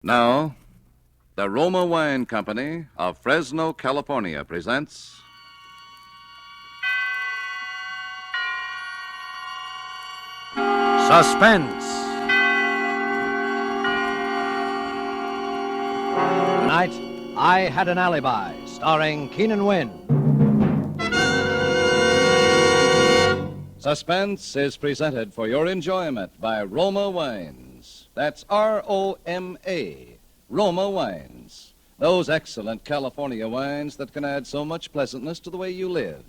Now, the Roma Wine Company of Fresno, California presents Suspense. Tonight, I Had an Alibi, starring Keenan Wynn. Suspense is presented for your enjoyment by Roma Wines. That's R-O-M-A, Roma Wines. Those excellent California wines that can add so much pleasantness to the way you live,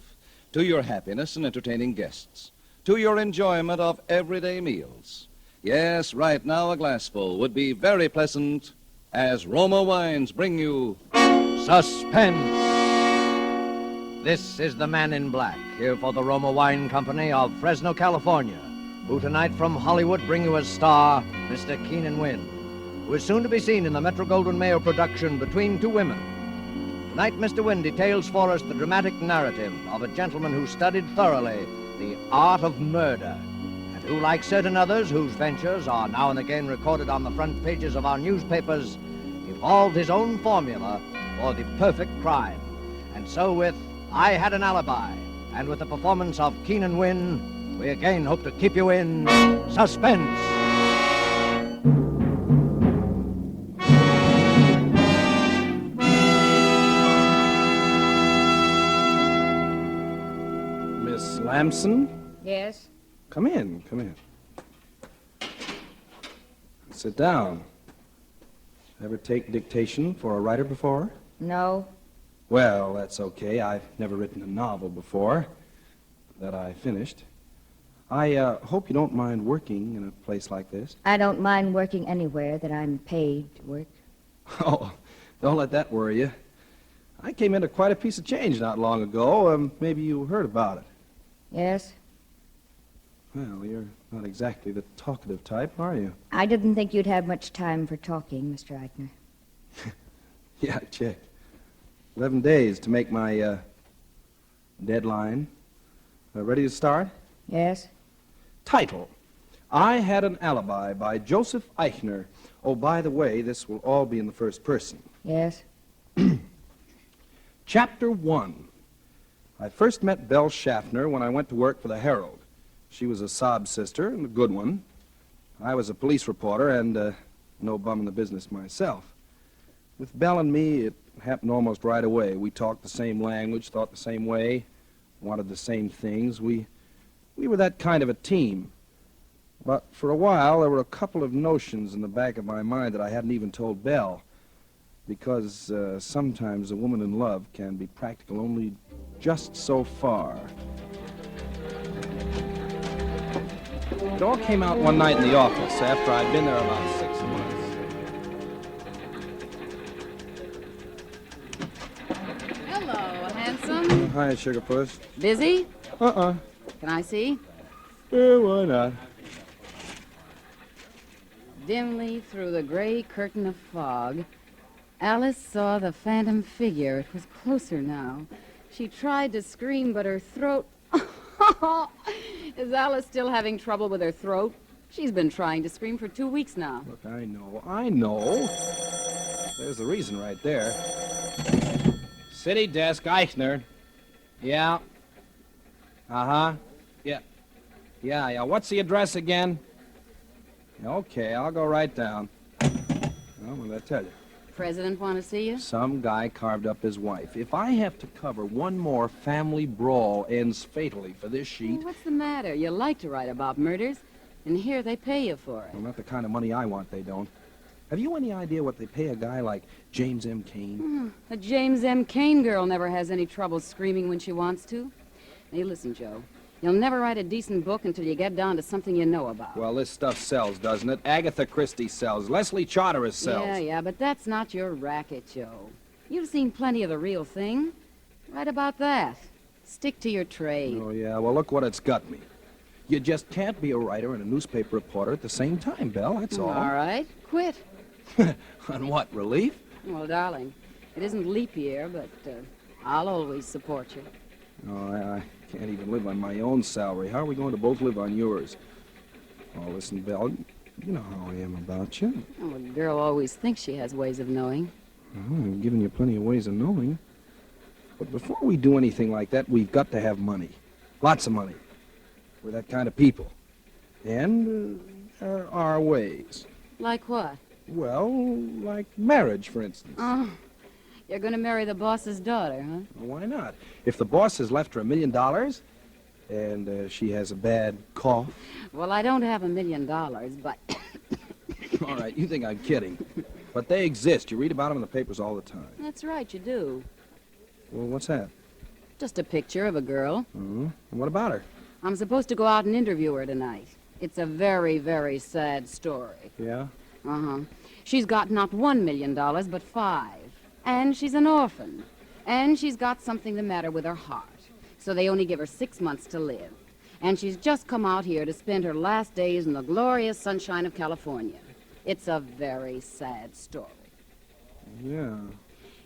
to your happiness in entertaining guests, to your enjoyment of everyday meals. Yes, right now a glassful would be very pleasant as Roma Wines bring you Suspense. This is the Man in Black, here for the Roma Wine Company of Fresno, California, who tonight from Hollywood bring you as star Mr. Keenan Wynn, who is soon to be seen in the Metro-Goldwyn-Mayer production Between Two Women. Tonight, Mr. Wynn details for us the dramatic narrative of a gentleman who studied thoroughly the art of murder, and who, like certain others whose ventures are now and again recorded on the front pages of our newspapers, evolved his own formula for the perfect crime. And so with I Had an Alibi, and with the performance of Keenan Wynn, we again hope to keep you in suspense. Miss Lamson? Yes? Come in, come in. Sit down. Ever take dictation for a writer before? No. Well, that's okay. I've never written a novel before that I finished. I hope you don't mind working in a place like this. I don't mind working anywhere that I'm paid to work. Oh, don't let that worry you. I came into quite a piece of change not long ago. Maybe you heard about it. Yes? Well, you're not exactly the talkative type, are you? I didn't think you'd have much time for talking, Mr. Eichner. Yeah, I checked. 11 days to make my deadline. Ready to start? Yes? Title: I Had an Alibi by Joseph Eichner. Oh, by the way, this will all be in the first person. Yes? Chapter 1. I first met Belle Schaffner when I went to work for the Herald. She was a sob sister and a good one. I was a police reporter and no bum in the business myself. With Belle and me, it happened almost right away. We talked the same language, thought the same way, wanted the same things. We were that kind of a team. But for a while, there were a couple of notions in the back of my mind that I hadn't even told Belle. Because sometimes a woman in love can be practical only just so far. It all came out one night in the office after I'd been there about 6 months. Hello, handsome. Hi, Sugar Puss. Busy? Uh-uh. Can I see? Why not? Dimly through the gray curtain of fog, Alice saw the phantom figure. It was closer now. She tried to scream, but her throat... Is Alice still having trouble with her throat? She's been trying to scream for 2 weeks now. Look, I know. There's the reason right there. City desk, Eichner. Yeah. Uh-huh. Yeah. What's the address again? Okay, I'll go right down. Well, what did I tell you? President want to see you? Some guy carved up his wife. If I have to cover one more family brawl ends fatally for this sheet... Well, what's the matter? You like to write about murders, and here they pay you for it. Well, not the kind of money I want, they don't. Have you any idea what they pay a guy like James M. Cain? A James M. Cain girl never has any trouble screaming when she wants to. Now, you listen, Joe. You'll never write a decent book until you get down to something you know about. Well, this stuff sells, doesn't it? Agatha Christie sells. Leslie Charteris sells. Yeah, but that's not your racket, Joe. You've seen plenty of the real thing. Write about that. Stick to your trade. Oh, yeah? Well, look what it's got me. You just can't be a writer and a newspaper reporter at the same time, Belle, that's all. All right, quit. On what, relief? Well, darling, it isn't leap year, but I'll always support you. Oh, I can't even live on my own salary. How are we going to both live on yours? Oh, listen, Belle, You know how I am about you. Oh, a girl always thinks she has ways of knowing. I've given you plenty of ways of knowing. But before we do anything like that, we've got to have money. Lots of money. We're that kind of people. And there are ways. Like what? Well, like marriage, for instance. Oh, you're going to marry the boss's daughter, huh? Well, why not? If the boss has left her $1 million and she has a bad cough. Well, I don't have $1 million, but... All right, you think I'm kidding. But they exist. You read about them in the papers all the time. That's right, you do. Well, what's that? Just a picture of a girl. And what about her? I'm supposed to go out and interview her tonight. It's a very, very sad story. Yeah? Uh-huh. She's got not $1 million, but 5. And she's an orphan. And she's got something the matter with her heart. So they only give her 6 months to live. And she's just come out here to spend her last days in the glorious sunshine of California. It's a very sad story. Yeah.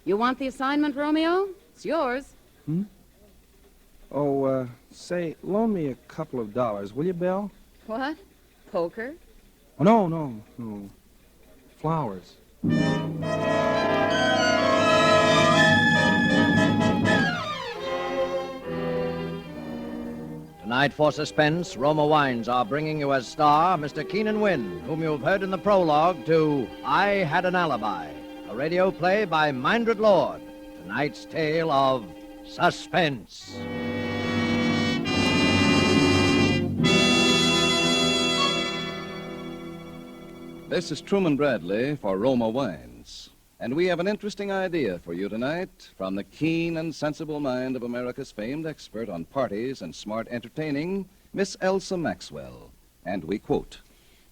You want the assignment, Romeo? It's yours. Oh, say, loan me a couple of dollars, will you, Belle? What? Poker? Oh, no. Flowers. Tonight for Suspense, Roma Wines are bringing you as star Mr. Keenan Wynn, whom you've heard in the prologue to I Had an Alibi, a radio play by Mindred Lord. Tonight's tale of Suspense. This is Truman Bradley for Roma Wines. And we have an interesting idea for you tonight from the keen and sensible mind of America's famed expert on parties and smart entertaining, Miss Elsa Maxwell. And we quote,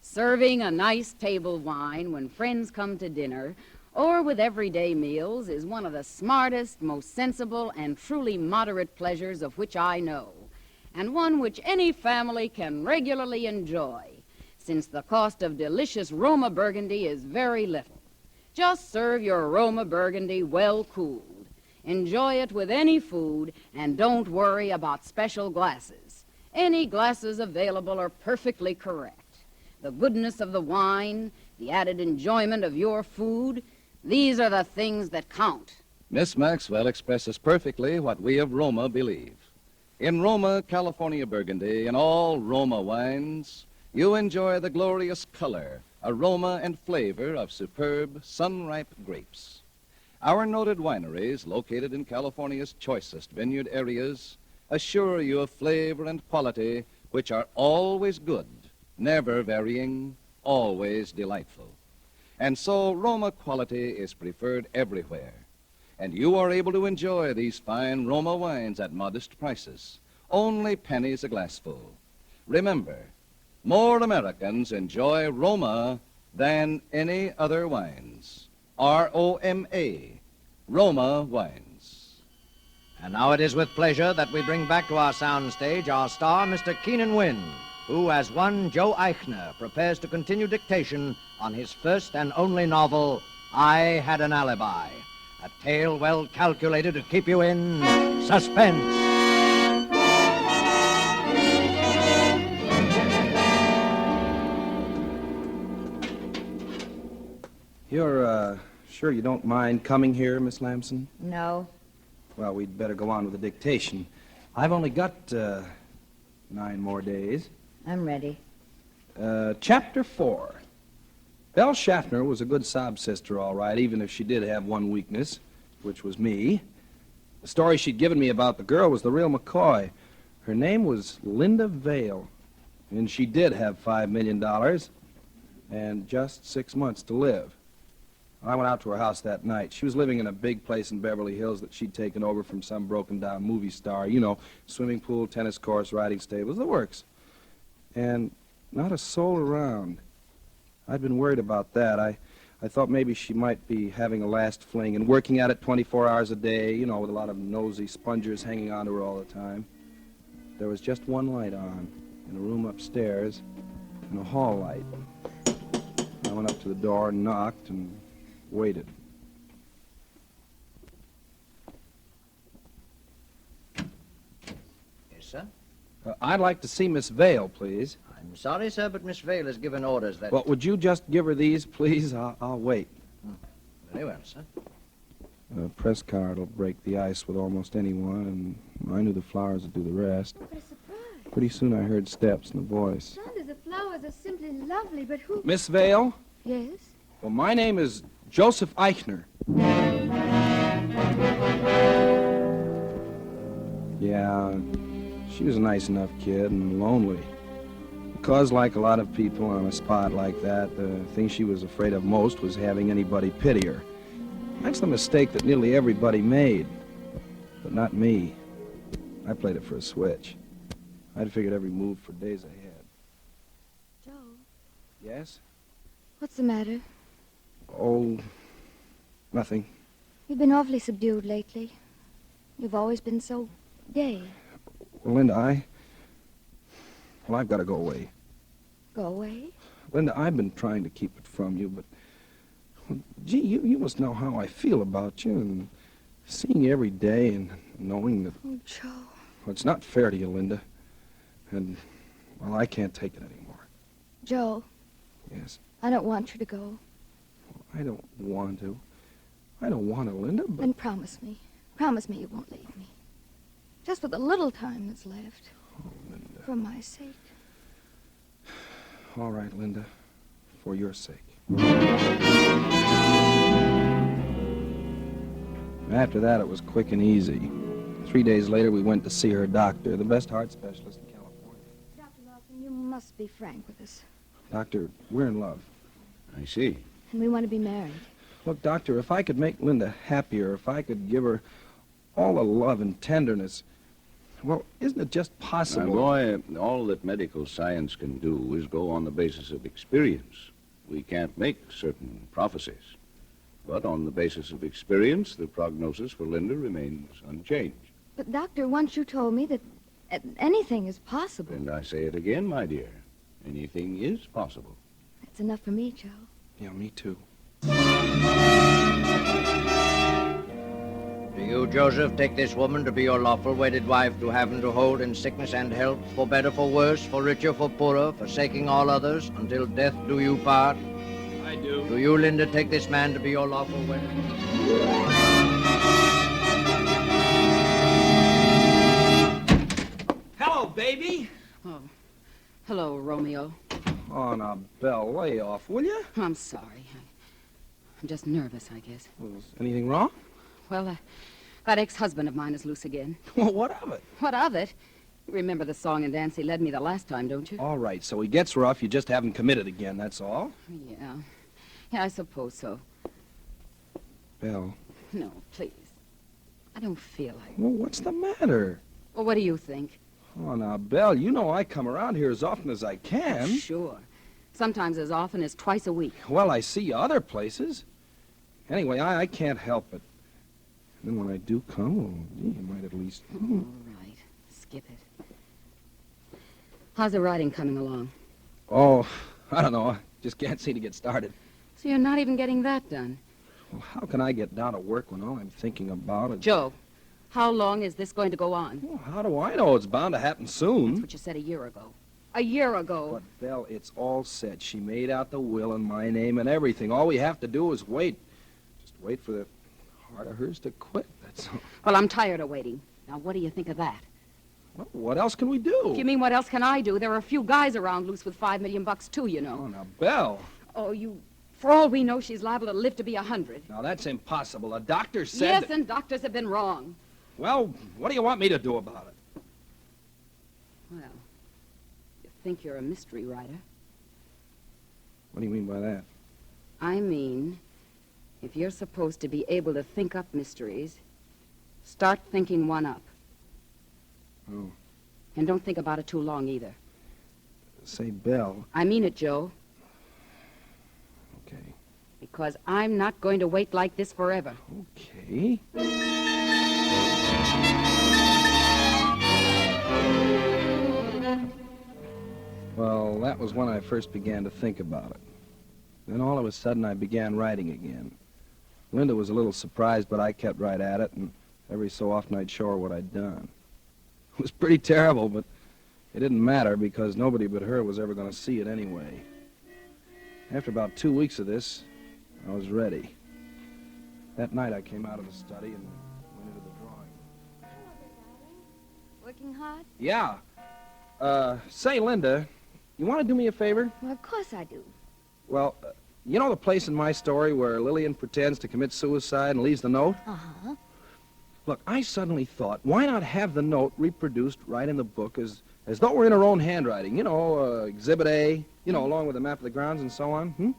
Serving a nice table wine when friends come to dinner or with everyday meals is one of the smartest, most sensible, and truly moderate pleasures of which I know, and one which any family can regularly enjoy, since the cost of delicious Roma Burgundy is very little. Just serve your Roma Burgundy well cooled. Enjoy it with any food, and don't worry about special glasses. Any glasses available are perfectly correct. The goodness of the wine, the added enjoyment of your food, these are the things that count. Miss Maxwell expresses perfectly what we of Roma believe. In Roma, California Burgundy, and all Roma wines, you enjoy the glorious color, aroma, and flavor of superb, sun-ripe grapes. Our noted wineries, located in California's choicest vineyard areas, assure you of flavor and quality which are always good, never varying, always delightful. And so Roma quality is preferred everywhere. And you are able to enjoy these fine Roma wines at modest prices, only pennies a glassful. Remember, more Americans enjoy Roma than any other wines. R-O-M-A, Roma Wines. And now it is with pleasure that we bring back to our soundstage our star, Mr. Keenan Wynn, who, as one Joe Eichner, prepares to continue dictation on his first and only novel, I Had an Alibi, a tale well calculated to keep you in suspense. You're, sure you don't mind coming here, Miss Lamson? No. Well, we'd better go on with the dictation. I've only got, 9 more days. I'm ready. Chapter 4. Belle Schaffner was a good sob sister, all right, even if she did have one weakness, which was me. The story she'd given me about the girl was the real McCoy. Her name was Linda Vale, and she did have $5 million and just 6 months to live. I went out to her house that night. She was living in a big place in Beverly Hills that she'd taken over from some broken-down movie star. You know, swimming pool, tennis courts, riding stables, the works. And not a soul around. I'd been worried about that. I thought maybe she might be having a last fling and working at it 24 hours a day, you know, with a lot of nosy spongers hanging on to her all the time. There was just one light on in a room upstairs and a hall light. I went up to the door and knocked and waited. Yes, sir? I'd like to see Miss Vale, please. I'm sorry, sir, but Miss Vale has given orders that... Well, would you just give her these, please? I'll wait. Very well, sir. A press card will break the ice with almost anyone, and I knew the flowers would do the rest. What a surprise. Pretty soon I heard steps and a voice. Sanders, the flowers are simply lovely, but who... Miss Vale? Yes? Well, my name is Joseph Eichner. Yeah, she was a nice enough kid and lonely. Because, like a lot of people on a spot like that, the thing she was afraid of most was having anybody pity her. That's the mistake that nearly everybody made. But not me. I played it for a switch. I'd figured every move for days ahead. Joe, Yes? what's the matter? Oh, nothing. You've been awfully subdued lately. You've always been so gay. Well, Linda, Well, I've got to go away. Go away? Linda, I've been trying to keep it from you, but... Well, gee, you must know how I feel about you, and seeing you every day and knowing that... Oh, Joe. Well, it's not fair to you, Linda. And, well, I can't take it anymore. Joe, Yes. I don't want you to go. I don't want to. I don't want to, Linda, but... Then promise me. Promise me you won't leave me. Just for the little time that's left. Oh, Linda. For my sake. All right, Linda. For your sake. After that, it was quick and easy. 3 days later, we went to see her doctor, the best heart specialist in California. Dr. Lawson, you must be frank with us. Doctor, we're in love. I see. And we want to be married. Look, Doctor, if I could make Linda happier, if I could give her all the love and tenderness, well, isn't it just My possible? boy, all that medical science can do is go on the basis of experience. We can't make certain prophecies. But on the basis of experience, the prognosis for Linda remains unchanged. But, Doctor, once you told me that anything is possible. And I say it again, my dear. Anything is possible. That's enough for me, Joe. Yeah, me too. Do you, Joseph, take this woman to be your lawful wedded wife to have and to hold in sickness and health, for better, for worse, for richer, for poorer, forsaking all others, until death do you part? I do. Do you, Linda, take this man to be your lawful wedded? Hello, baby. Oh, hello, Romeo. Oh, now, Belle, lay off, will you? I'm sorry. I'm just nervous, I guess. Was anything wrong? Well, that ex-husband of mine is loose again. Well, what of it? What of it? You remember the song and dance he led me the last time, don't you? All right, so he gets rough, you just haven't committed again, that's all? Yeah. Yeah, I suppose so. Belle. No, please. I don't feel like... Well, what's the matter? Well, what do you think? Oh, now, Belle, you know I come around here as often as I can. Sure. Sometimes as often as twice a week. Well, I see you other places. Anyway, I can't help it. And then when I do come, well, gee, you might at least... All right. Skip it. How's the writing coming along? Oh, I don't know. I just can't seem to get started. So you're not even getting that done. Well, how can I get down to work when all I'm thinking about is... Joe, how long is this going to go on? Well, how do I know? It's bound to happen soon. That's what you said a year ago. A year ago. But, Belle, it's all set. She made out the will in my name and everything. All we have to do is wait. Just wait for the heart of hers to quit, that's all. Well, I'm tired of waiting. Now, what do you think of that? Well, what else can we do? You mean what else can I do? There are a few guys around loose with $5 million too, you know. Oh, now, Belle. Oh, for all we know, she's liable to live to be 100. Now, that's impossible. A doctor said... Yes, that- and doctors have been wrong. Well, what do you want me to do about it? Well, you think you're a mystery writer. What do you mean by that? I mean, if you're supposed to be able to think up mysteries, start thinking one up. Oh. And don't think about it too long either. Say, Belle. I mean it, Joe, Okay. because I'm not going to wait like this forever. Okay. Well, that was when I first began to think about it. Then all of a sudden I began writing again. Linda was a little surprised, but I kept right at it, and every so often I'd show her what I'd done. It was pretty terrible, but It didn't matter because nobody but her was ever going to see it anyway. After about 2 weeks of this, I was ready. That night I came out of the study and went into the drawing. Working hard? Yeah. Say, Linda, you want to do me a favor? Well, of course I do. Well, you know the place in my story where Lillian pretends to commit suicide and leaves the note? Uh-huh. Look, I suddenly thought, why not have the note reproduced right in the book as though we're in her own handwriting? You know, Exhibit A, you know, along with the map of the grounds and so on.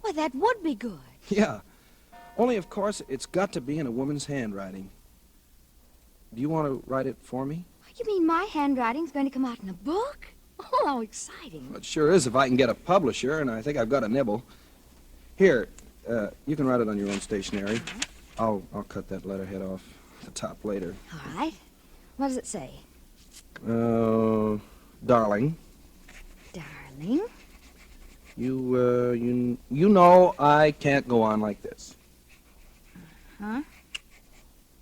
Well, that would be good. Yeah. Only, of course, it's got to be in a woman's handwriting. Do you want to write it for me? You mean my handwriting's going to come out in a book? Oh, how exciting. Well, it sure is if I can get a publisher, and I think I've got a nibble. Here, you can write it on your own stationery. I'll cut that letterhead off the top later. All right. What does it say? Darling. Darling? You know I can't go on like this. Huh?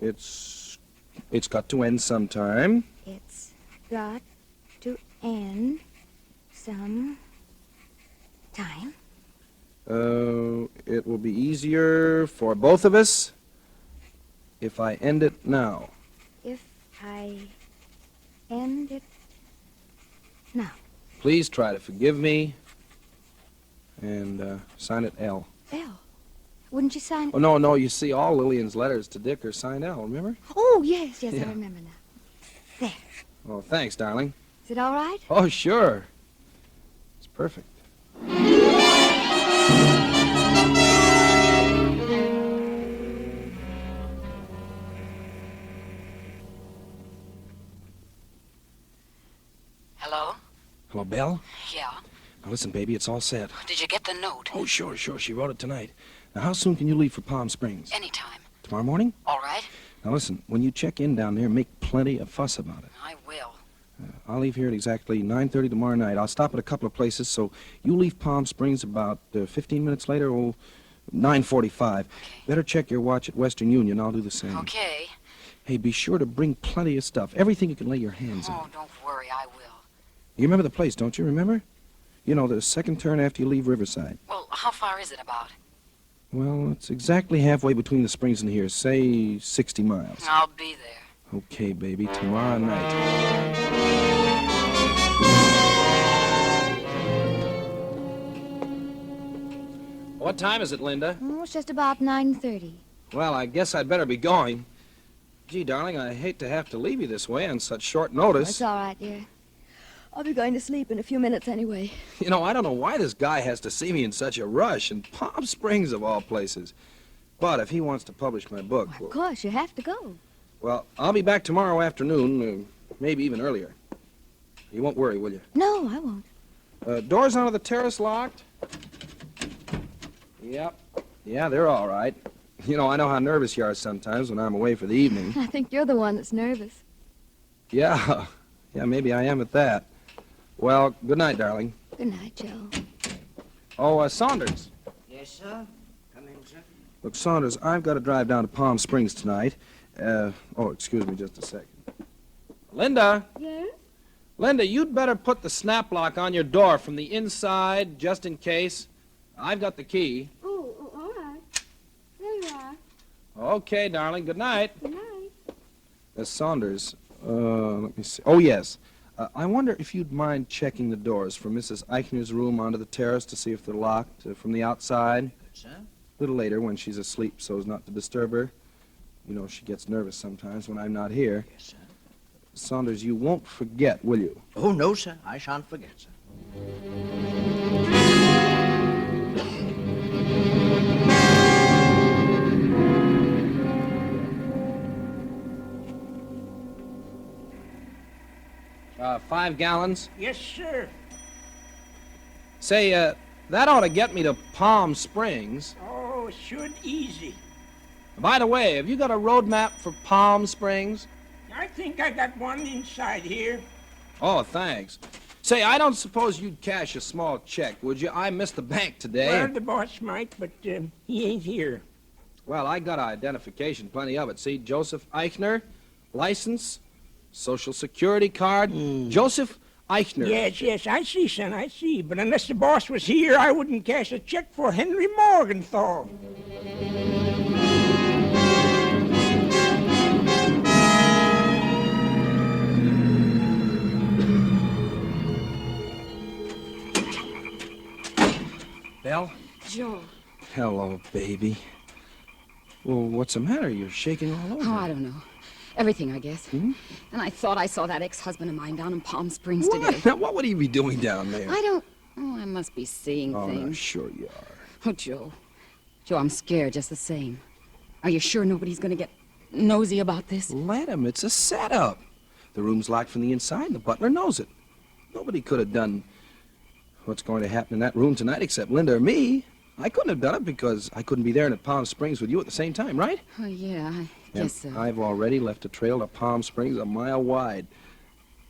It's got to end sometime. It's got to end some time. It will be easier for both of us if I end it now. If I end it now. Please try to forgive me and sign it L. L. Wouldn't you sign it? Oh, no, you see, all Lillian's letters to Dick are signed L, remember? Oh, yes, Yeah. I remember now. There. Oh, thanks, darling. Is it all right? Oh, sure. It's perfect. Hello? Hello, Belle? Yeah. Now, listen, baby, it's all set. Did you get the note? Oh, sure. She wrote it tonight. Now, how soon can you leave for Palm Springs? Anytime. Tomorrow morning? All right. Now, listen, when you check in down there, make plenty of fuss about it. I will. I'll leave here at exactly 9:30 tomorrow night. I'll stop at a couple of places, so you leave Palm Springs about 15 minutes later, 9:45. Okay. Better check your watch at Western Union. I'll do the same. Okay. Hey, be sure to bring plenty of stuff. Everything you can lay your hands Oh, on. don't worry, I will. You remember the place, don't you? Remember? You know, the second turn after you leave Riverside. Well, how far is it about? Well, it's exactly halfway between the springs and here. Say 60 miles. I'll be there. Okay, baby. Tomorrow night. What time is it, Linda? Oh, it's just about 9:30. Well, I guess I'd better be going. Gee, darling, I hate to have to leave you this way on such short notice. It's all right, dear. I'll be going to sleep in a few minutes anyway. You know, I don't know why this guy has to see me in such a rush, in Palm Springs of all places. But if he wants to publish my book, Of course, you have to go. well, I'll be back tomorrow afternoon, maybe even earlier. You won't worry, will you? No, I won't. Doors onto the terrace locked? Yep. Yeah, they're all right. You know, I know how nervous you are sometimes when I'm away for the evening. I think you're the one that's nervous. Yeah, maybe I am at that. Well, good night, darling. Good night, Joe. Oh, Saunders. Yes, sir? Come in, sir. Look, Saunders, I've got to drive down to Palm Springs tonight. Excuse me just a second. Linda? Yes? Linda, you'd better put the snap lock on your door from the inside, just in case. I've got the key. Oh, all right. There you are. Okay, darling, good night. Good night. Saunders, let me see. Oh, yes. I wonder if you'd mind checking the doors from Mrs. Eichner's room onto the terrace to see if they're locked from the outside. Good, sir. A little later when she's asleep so as not to disturb her. You know, she gets nervous sometimes when I'm not here. Yes, sir. Saunders, you won't forget, will you? Oh, no, sir. I shan't forget, sir. 5 gallons. Yes, sir. Say, that ought to get me to Palm Springs. Oh, should easy. By the way, have you got a road map for Palm Springs? I think I got one inside here. Oh, thanks. Say, I don't suppose you'd cash a small check, would you? I missed the bank today. Well, the boss might, but he ain't here. Well, I got identification, plenty of it. See, Joseph Eichner, license, Social Security card. Joseph Eichner. Yes, I see, son, I see. But unless the boss was here, I wouldn't cash a check for Henry Morgenthau. Belle? Joe. Hello, baby. Well, what's the matter? You're shaking all over. Oh, I don't know. Everything, I guess. Hmm? And I thought I saw that ex-husband of mine down in Palm Springs What? today. Now, what would he be doing down there? I don't... Oh, I must be seeing Oh, no, things. sure you are. Oh, Joe. Joe, I'm scared just the same. Are you sure nobody's gonna get nosy about this? Let him. It's a setup. The room's locked from the inside, and the butler knows it. Nobody could have done what's going to happen in that room tonight except Linda or me. I couldn't have done it because I couldn't be there in Palm Springs with you at the same time, right? Oh, yeah, I And guess so. I've already left a trail to Palm Springs a mile wide.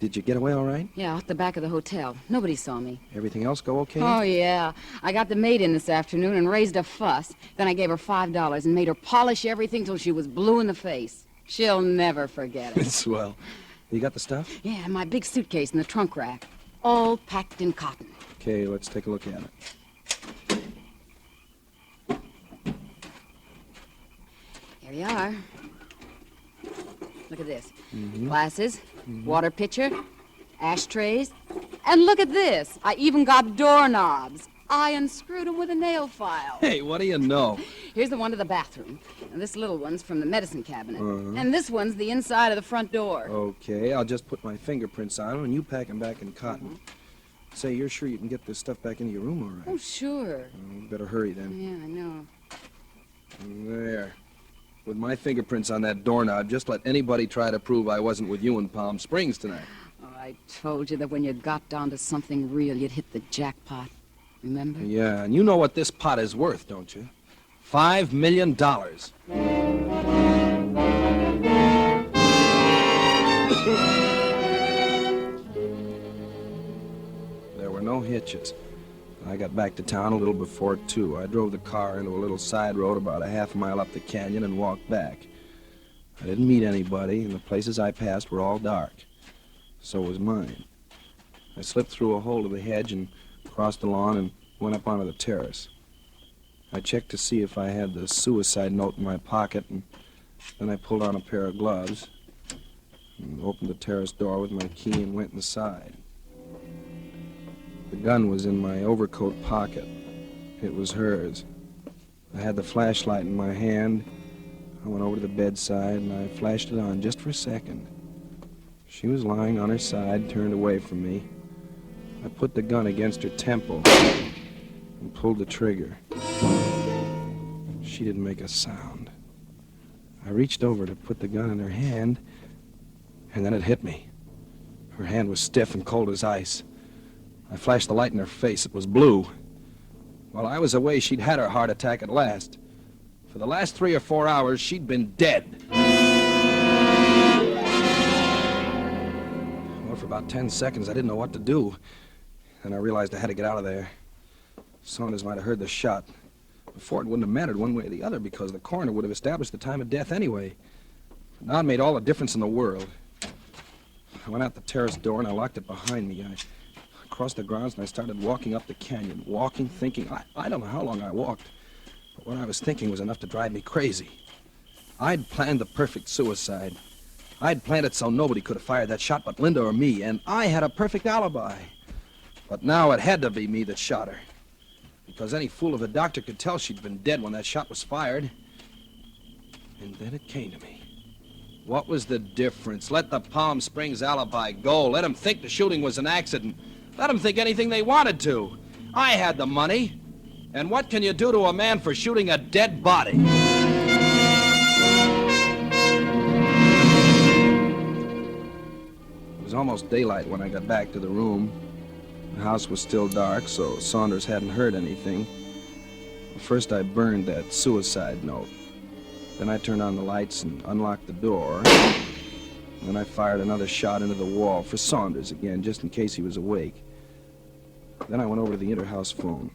Did you get away all right? Yeah, out the back of the hotel. Nobody saw me. Everything else go okay? Oh, yeah. I got the maid in this afternoon and raised a fuss. Then I gave her $5 and made her polish everything till she was blue in the face. She'll never forget it. Swell. You got the stuff? Yeah, my big suitcase in the trunk rack. All packed in cotton. Okay, let's take a look at it. Here you are. Look at this. Glasses, water pitcher, ashtrays, and look at this. I even got doorknobs. I unscrewed them with a nail file. Hey, what do you know? Here's the one to the bathroom. And this little one's from the medicine cabinet. And this one's the inside of the front door. Okay, I'll just put my fingerprints on them and you pack them back in cotton. Say, you're sure you can get this stuff back into your room all right? Oh, sure. You better hurry then. Yeah, I know. There. With my fingerprints on that doorknob, just let anybody try to prove I wasn't with you in Palm Springs tonight. Oh, I told you that when you got down to something real, you'd hit the jackpot. Remember? Yeah, and you know what this pot is worth, don't you? $5 million. There were no hitches. I got back to town a little before 2. I drove the car into a little side road about a half mile up the canyon and walked back. I didn't meet anybody, and the places I passed were all dark. So was mine. I slipped through a hole of the hedge and crossed the lawn and went up onto the terrace. I checked to see if I had the suicide note in my pocket, and then I pulled on a pair of gloves and opened the terrace door with my key and went inside. The gun was in my overcoat pocket. It was hers. I had the flashlight in my hand. I went over to the bedside and I flashed it on just for a second. She was lying on her side, turned away from me. I put the gun against her temple and pulled the trigger. She didn't make a sound. I reached over to put the gun in her hand, and then it hit me. Her hand was stiff and cold as ice. I flashed the light in her face. It was blue. While I was away, she'd had her heart attack at last. For the last 3 or 4 hours, she'd been dead. Well, for about 10 seconds, I didn't know what to do. Then I realized I had to get out of there. Saunders might have heard the shot. Before, it wouldn't have mattered one way or the other because the coroner would have established the time of death anyway. Now it made all the difference in the world. I went out the terrace door and I locked it behind me. I crossed the grounds and I started walking up the canyon, walking, thinking. I don't know how long I walked, but what I was thinking was enough to drive me crazy. I'd planned the perfect suicide. I'd planned it so nobody could have fired that shot but Linda or me, and I had a perfect alibi. But now it had to be me that shot her, because any fool of a doctor could tell she'd been dead when that shot was fired. And then it came to me. What was the difference? Let the Palm Springs alibi go. Let them think the shooting was an accident. Let them think anything they wanted to. I had the money. And what can you do to a man for shooting a dead body? It was almost daylight when I got back to the room. The house was still dark, so Saunders hadn't heard anything. First, I burned that suicide note. Then I turned on the lights and unlocked the door. Then I fired another shot into the wall for Saunders again, just in case he was awake. Then I went over to the inter-house phone.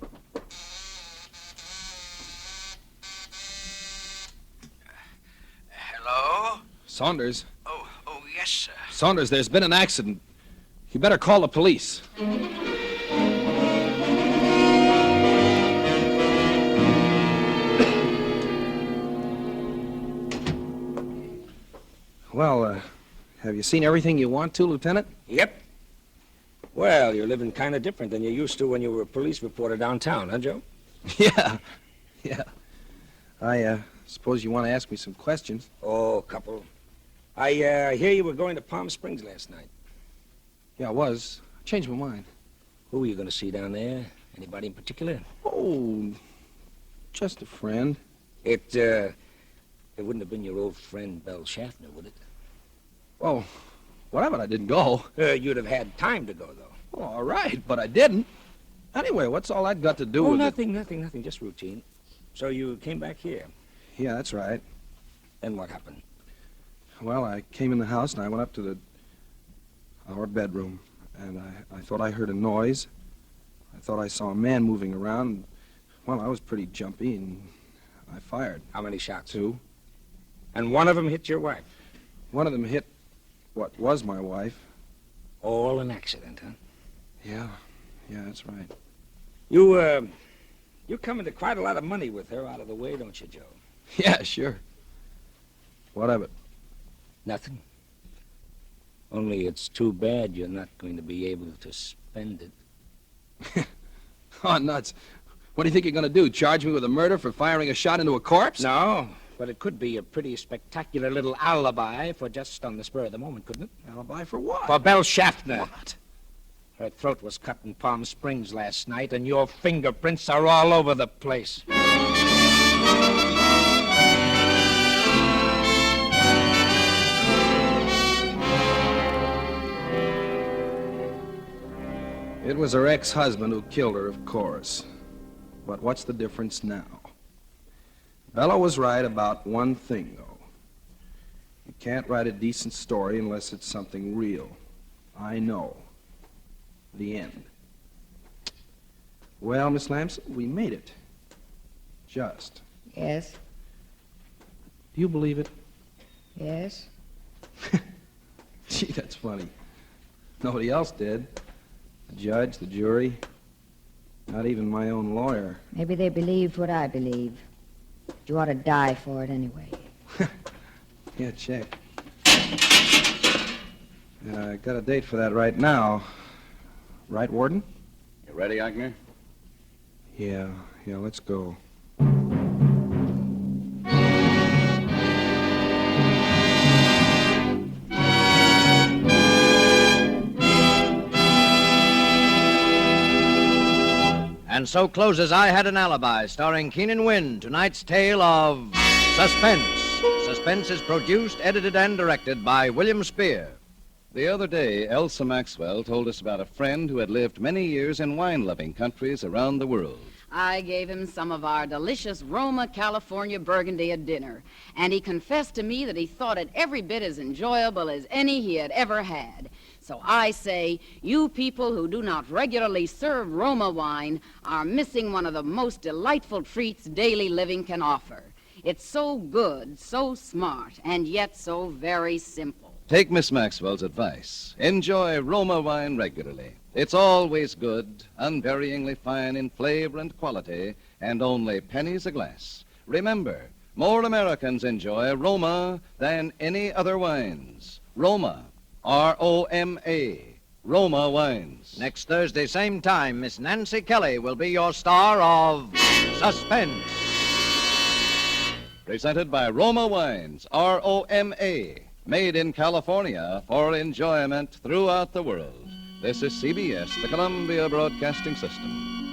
Hello? Saunders? Oh, yes, Yes, sir. Saunders, there's been an accident. You better call the police. Well, have you seen everything you want to, Lieutenant? Yep. Well, you're living kind of different than you used to when you were a police reporter downtown, huh, Joe? Yeah. I suppose you want to ask me some questions. Oh, a couple. I hear you were going to Palm Springs last night. Yeah, I was. I changed my mind. Who were you going to see down there? Anybody in particular? Oh, just a friend. It wouldn't have been your old friend, Belle Schaffner, would it? Oh, whatever, I didn't go. You'd have had time to go, though. Oh, all right, but I didn't. Anyway, what's all that got to do with nothing, just routine. So you came back here. Yeah, that's right. And what happened? Well, I came in the house and I went up to our bedroom, and I thought I heard a noise. I thought I saw a man moving around. Well, I was pretty jumpy, and I fired. How many shots? 2. And one of them hit your wife? One of them hit what was my wife. All an accident, huh? Yeah, that's right. You come into quite a lot of money with her out of the way, don't you, Joe? Yeah, sure. What of it? Nothing. Only it's too bad you're not going to be able to spend it. Oh, nuts. What do you think you're going to do, charge me with a murder for firing a shot into a corpse? No, but it could be a pretty spectacular little alibi for just on the spur of the moment, couldn't it? Alibi for what? For Belle Schaffner. What? Her throat was cut in Palm Springs last night, and your fingerprints are all over the place. It was her ex-husband who killed her, of course. But what's the difference now? Bella was right about one thing, though. You can't write a decent story unless it's something real. I know. The end. Well, Miss Lamson, we made it. Just. Yes, Do you believe it? yes. Gee, that's funny. Nobody else did. The judge, the jury, not even my own lawyer. Maybe they believed what I believe. You ought to die for it anyway. Yeah, check. I got a date for that right now. Right, Warden? You ready, Eichner? Yeah, let's go. And so closes I Had an Alibi, starring Keenan Wynn, tonight's tale of Suspense. Suspense is produced, edited, and directed by William Spear. The other day, Elsa Maxwell told us about a friend who had lived many years in wine-loving countries around the world. I gave him some of our delicious Roma, California Burgundy at dinner, and he confessed to me that he thought it every bit as enjoyable as any he had ever had. So I say, you people who do not regularly serve Roma wine are missing one of the most delightful treats daily living can offer. It's so good, so smart, and yet so very simple. Take Miss Maxwell's advice. Enjoy Roma wine regularly. It's always good, unvaryingly fine in flavor and quality, and only pennies a glass. Remember, more Americans enjoy Roma than any other wines. Roma, R-O-M-A, Roma wines. Next Thursday, same time, Miss Nancy Kelly will be your star of Suspense. Presented by Roma Wines, R-O-M-A, made in California for enjoyment throughout the world. This is CBS, the Columbia Broadcasting System.